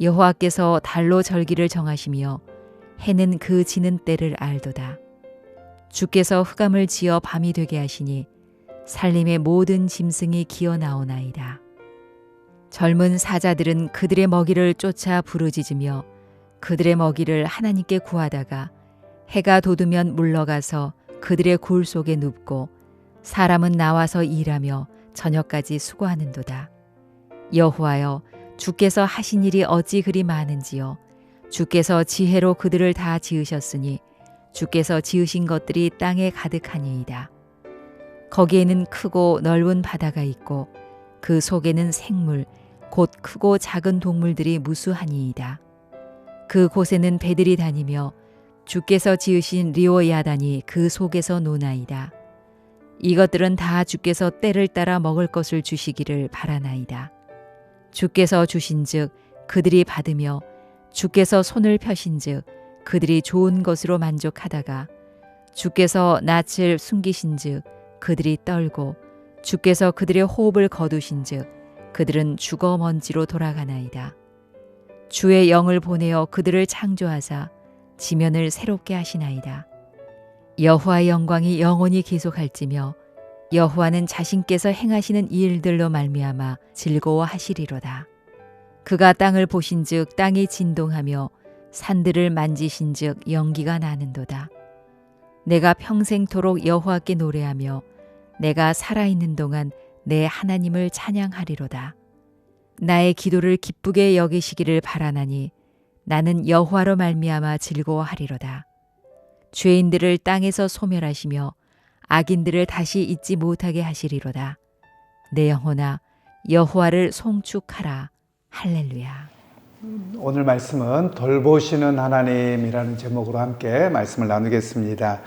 여호와께서 달로 절기를 정하시며 해는 그 지는 때를 알도다. 주께서 흑암을 지어 밤이 되게 하시니 살림의 모든 짐승이 기어 나오나이다. 젊은 사자들은 그들의 먹이를 쫓아 부르짖으며 그들의 먹이를 하나님께 구하다가 해가 돋으면 물러가서 그들의 굴 속에 눕고 사람은 나와서 일하며 저녁까지 수고하는도다. 여호와여, 주께서 하신 일이 어찌 그리 많은지요. 주께서 지혜로 그들을 다 지으셨으니 주께서 지으신 것들이 땅에 가득하니이다. 거기에는 크고 넓은 바다가 있고 그 속에는 생물 곧 크고 작은 동물들이 무수하니이다. 그 곳에는 배들이 다니며 주께서 지으신 리오야단이 그 속에서 노나이다. 이것들은 다 주께서 때를 따라 먹을 것을 주시기를 바라나이다. 주께서 주신즉 그들이 받으며 주께서 손을 펴신즉 그들이 좋은 것으로 만족하다가 주께서 낯을 숨기신즉 그들이 떨고 주께서 그들의 호흡을 거두신즉 그들은 죽어 먼지로 돌아가나이다. 주의 영을 보내어 그들을 창조하사 지면을 새롭게 하시나이다. 여호와의 영광이 영원히 계속할지며 여호와는 자신께서 행하시는 이 일들로 말미암아 즐거워하시리로다. 그가 땅을 보신즉 땅이 진동하며 산들을 만지신즉 연기가 나는도다. 내가 평생토록 여호와께 노래하며 내가 살아있는 동안 내 하나님을 찬양하리로다. 나의 기도를 기쁘게 여기시기를 바라나니 나는 여호와로 말미암아 즐거워하리로다. 죄인들을 땅에서 소멸하시며 악인들을 다시 잊지 못하게 하시리로다. 내 영혼아 여호와를 송축하라. 할렐루야. 오늘 말씀은 돌보시는 하나님이라는 제목으로 함께 말씀을 나누겠습니다.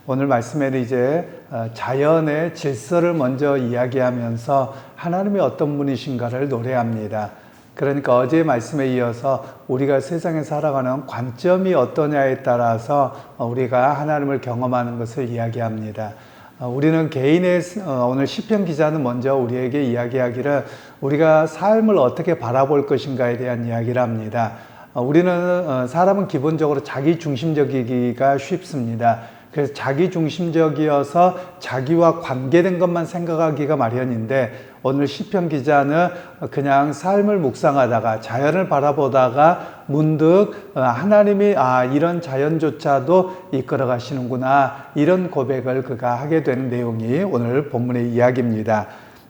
오늘 말씀에는 이제 자연의 질서를 먼저 이야기하면서 하나님이 어떤 분이신가를 노래합니다. 그러니까 어제의 말씀에 이어서 우리가 세상에 살아가는 관점이 어떠냐에 따라서 우리가 하나님을 경험하는 것을 이야기합니다. 우리는 개인의 오늘 시편 기자는 먼저 우리에게 이야기하기를 우리가 삶을 어떻게 바라볼 것인가에 대한 이야기를 합니다. 우리는 사람은 기본적으로 자기중심적이기가 쉽습니다. 그래서 자기중심적이어서 자기와 관계된 것만 생각하기가 마련인데 오늘 시편 기자는 그냥 삶을 묵상하다가 자연을 바라보다가 문득 하나님이 이런 자연조차도 이끌어 가시는구나 이런 고백을 그가 하게 되는 내용이 오늘 본문의 이야기입니다.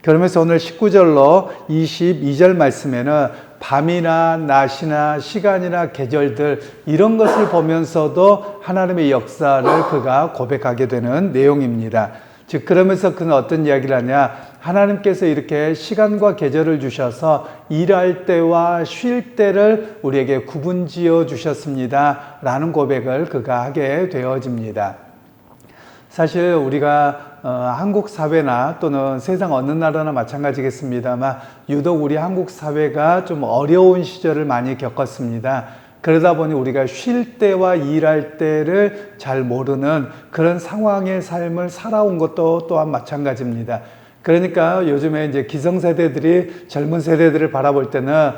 그러면서 오늘 19절로 22절 말씀에는 밤이나 낮이나 시간이나 계절들 이런 것을 보면서도 하나님의 역사를 그가 고백하게 되는 내용입니다. 즉 그러면서 그는 어떤 이야기를 하냐, 하나님께서 이렇게 시간과 계절을 주셔서 일할 때와 쉴 때를 우리에게 구분지어 주셨습니다 라는 고백을 그가 하게 되어집니다. 사실 우리가 한국 사회나 또는 세상 어느 나라나 마찬가지겠습니다만 유독 우리 한국 사회가 좀 어려운 시절을 많이 겪었습니다. 그러다 보니 우리가 쉴 때와 일할 때를 잘 모르는 그런 상황의 삶을 살아온 것도 또한 마찬가지입니다. 그러니까 요즘에 이제 기성세대들이 젊은 세대들을 바라볼 때는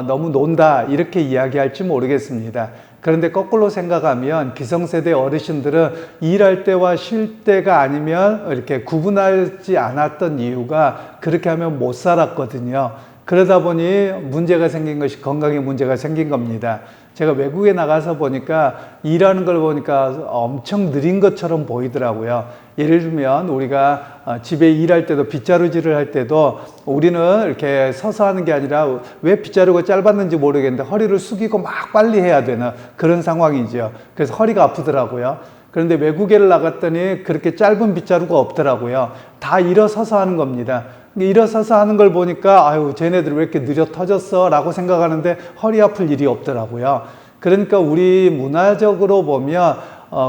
너무 논다 이렇게 이야기할지 모르겠습니다. 그런데 거꾸로 생각하면 기성세대 어르신들은 일할 때와 쉴 때가 아니면 이렇게 구분하지 않았던 이유가 그렇게 하면 못 살았거든요. 그러다 보니 문제가 생긴 것이 건강에 문제가 생긴 겁니다. 제가 외국에 나가서 보니까 일하는 걸 보니까 엄청 느린 것처럼 보이더라고요. 예를 들면 우리가 집에 일할 때도 빗자루질을 할 때도 우리는 이렇게 서서 하는 게 아니라 왜 빗자루가 짧았는지 모르겠는데 허리를 숙이고 막 빨리 해야 되는 그런 상황이죠. 그래서 허리가 아프더라고요. 그런데 외국에를 나갔더니 그렇게 짧은 빗자루가 없더라고요. 다 일어서서 하는 겁니다. 일어서서 하는 걸 보니까 아유 쟤네들 왜 이렇게 느려 터졌어 라고 생각하는데 허리 아플 일이 없더라고요. 그러니까 우리 문화적으로 보면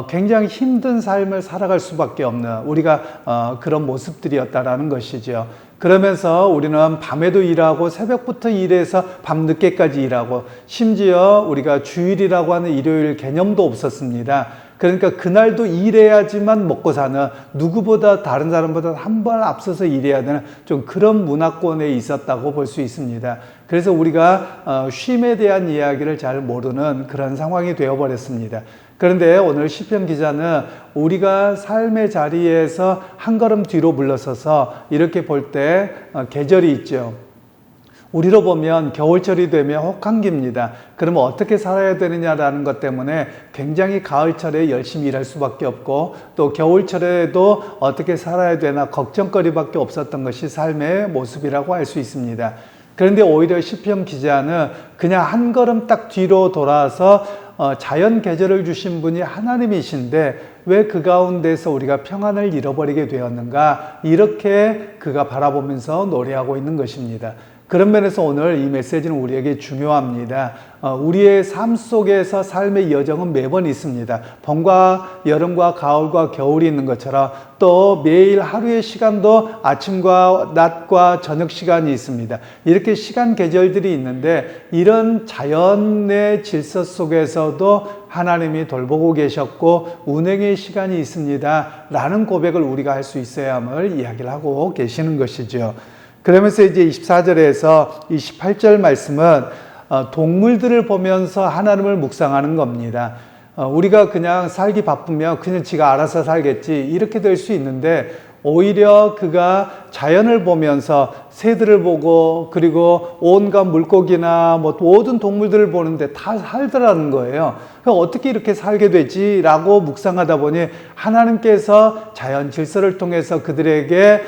굉장히 힘든 삶을 살아갈 수밖에 없는 우리가 그런 모습들이었다라는 것이죠. 그러면서 우리는 밤에도 일하고 새벽부터 일해서 밤늦게까지 일하고 심지어 우리가 주일이라고 하는 일요일 개념도 없었습니다. 그러니까 그날도 일해야지만 먹고 사는, 누구보다 다른 사람보다 한 발 앞서서 일해야 되는 좀 그런 문화권에 있었다고 볼 수 있습니다. 그래서 우리가 쉼에 대한 이야기를 잘 모르는 그런 상황이 되어버렸습니다. 그런데 오늘 시편 기자는 우리가 삶의 자리에서 한 걸음 뒤로 물러서서 이렇게 볼 때 계절이 있죠. 우리로 보면 겨울철이 되면 혹한기입니다. 그러면 어떻게 살아야 되느냐라는 것 때문에 굉장히 가을철에 열심히 일할 수밖에 없고, 또 겨울철에도 어떻게 살아야 되나 걱정거리밖에 없었던 것이 삶의 모습이라고 할 수 있습니다. 그런데 오히려 시편 기자는 그냥 한 걸음 딱 뒤로 돌아서 자연 계절을 주신 분이 하나님이신데 왜 그 가운데서 우리가 평안을 잃어버리게 되었는가, 이렇게 그가 바라보면서 노래하고 있는 것입니다. 그런 면에서 오늘 이 메시지는 우리에게 중요합니다. 우리의 삶 속에서 삶의 여정은 매번 있습니다. 봄과 여름과 가을과 겨울이 있는 것처럼 또 매일 하루의 시간도 아침과 낮과 저녁 시간이 있습니다. 이렇게 시간 계절들이 있는데 이런 자연의 질서 속에서도 하나님이 돌보고 계셨고 운행의 시간이 있습니다 라는 고백을 우리가 할 수 있어야 함을 이야기를 하고 계시는 것이죠. 그러면서 이제 24절에서 28절 말씀은 동물들을 보면서 하나님을 묵상하는 겁니다. 우리가 그냥 살기 바쁘면 그냥 지가 알아서 살겠지 이렇게 될 수 있는데, 오히려 그가 자연을 보면서 새들을 보고 그리고 온갖 물고기나 뭐 모든 동물들을 보는데 다 살더라는 거예요. 어떻게 이렇게 살게 되지라고 묵상하다 보니 하나님께서 자연 질서를 통해서 그들에게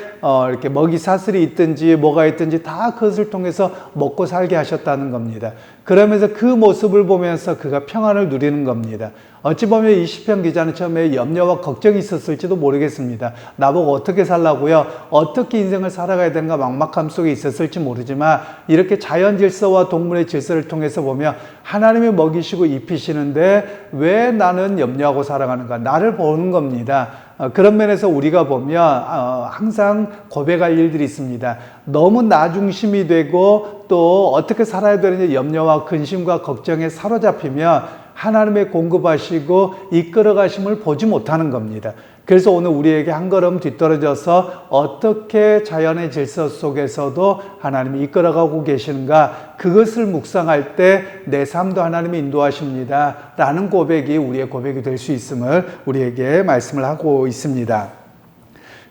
이렇게 먹이 사슬이 있든지 뭐가 있든지 다 그것을 통해서 먹고 살게 하셨다는 겁니다. 그러면서 그 모습을 보면서 그가 평안을 누리는 겁니다. 어찌 보면 이 시편 기자는 처음에 염려와 걱정이 있었을지도 모르겠습니다. 나보고 어떻게 살라고요? 어떻게 인생을 살아가야 되는가 막막함 속에 있었을지 모르지만, 이렇게 자연 질서와 동물의 질서를 통해서 보면 하나님이 먹이시고 입히시는데 왜 나는 염려하고 살아가는가? 나를 보는 겁니다. 그런 면에서 우리가 보면 항상 고백할 일들이 있습니다. 너무 나 중심이 되고 또 어떻게 살아야 되는지 염려와 근심과 걱정에 사로잡히면 하나님의 공급하시고 이끌어 가심을 보지 못하는 겁니다. 그래서 오늘 우리에게 한 걸음 뒤떨어져서 어떻게 자연의 질서 속에서도 하나님이 이끌어가고 계시는가, 그것을 묵상할 때 내 삶도 하나님이 인도하십니다 라는 고백이 우리의 고백이 될 수 있음을 우리에게 말씀을 하고 있습니다.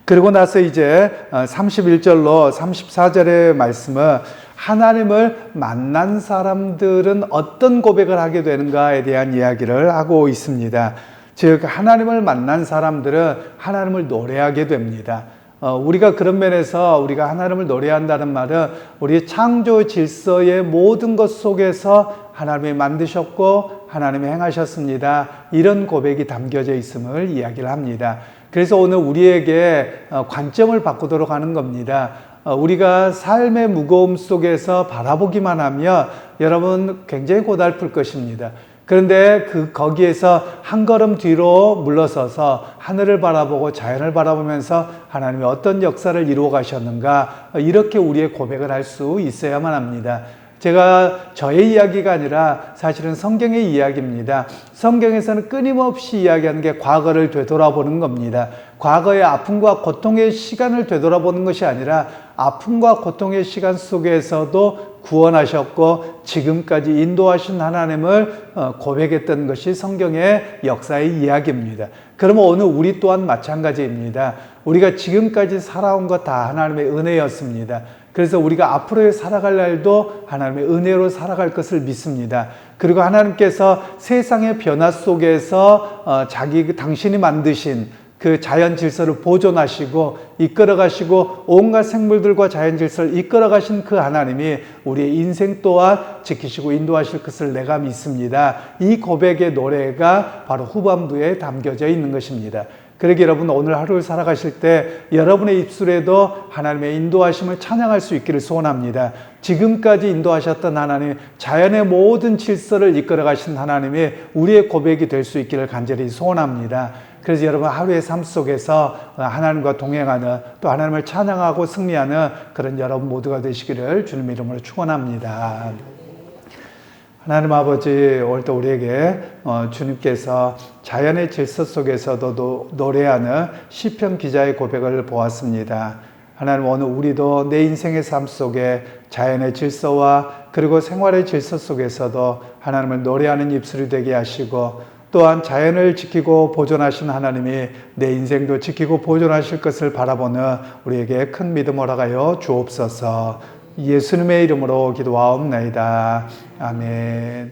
그리고 나서 이제 31절로 34절의 말씀은 하나님을 만난 사람들은 어떤 고백을 하게 되는가에 대한 이야기를 하고 있습니다. 즉 하나님을 만난 사람들은 하나님을 노래하게 됩니다. 우리가 그런 면에서 우리가 하나님을 노래한다는 말은 우리 창조 질서의 모든 것 속에서 하나님이 만드셨고 하나님이 행하셨습니다, 이런 고백이 담겨져 있음을 이야기를 합니다. 그래서 오늘 우리에게 관점을 바꾸도록 하는 겁니다. 우리가 삶의 무거움 속에서 바라보기만 하면 여러분 굉장히 고달플 것입니다. 그런데 거기에서 한 걸음 뒤로 물러서서 하늘을 바라보고 자연을 바라보면서 하나님이 어떤 역사를 이루어 가셨는가, 이렇게 우리의 고백을 할 수 있어야만 합니다. 제가 저의 이야기가 아니라 사실은 성경의 이야기입니다. 성경에서는 끊임없이 이야기하는 게 과거를 되돌아보는 겁니다. 과거의 아픔과 고통의 시간을 되돌아보는 것이 아니라 아픔과 고통의 시간 속에서도 구원하셨고 지금까지 인도하신 하나님을 고백했던 것이 성경의 역사의 이야기입니다. 그러면 오늘 우리 또한 마찬가지입니다. 우리가 지금까지 살아온 것 다 하나님의 은혜였습니다. 그래서 우리가 앞으로의 살아갈 날도 하나님의 은혜로 살아갈 것을 믿습니다. 그리고 하나님께서 세상의 변화 속에서 당신이 만드신 그 자연 질서를 보존하시고 이끌어 가시고 온갖 생물들과 자연 질서를 이끌어 가신 그 하나님이 우리의 인생 또한 지키시고 인도하실 것을 내가 믿습니다. 이 고백의 노래가 바로 후반부에 담겨져 있는 것입니다. 그러기 여러분 오늘 하루를 살아가실 때 여러분의 입술에도 하나님의 인도하심을 찬양할 수 있기를 소원합니다. 지금까지 인도하셨던 하나님, 자연의 모든 질서를 이끌어 가신 하나님이 우리의 고백이 될 수 있기를 간절히 소원합니다. 그래서 여러분 하루의 삶 속에서 하나님과 동행하는, 또 하나님을 찬양하고 승리하는 그런 여러분 모두가 되시기를 주님의 이름으로 축원합니다. 하나님 아버지, 오늘도 우리에게 주님께서 자연의 질서 속에서도 노래하는 시편 기자의 고백을 보았습니다. 하나님, 오늘 우리도 내 인생의 삶 속에 자연의 질서와 그리고 생활의 질서 속에서도 하나님을 노래하는 입술이 되게 하시고, 또한 자연을 지키고 보존하신 하나님이 내 인생도 지키고 보존하실 것을 바라보는 우리에게 큰 믿음 허락하여 주옵소서. 예수님의 이름으로 기도하옵나이다. 아멘.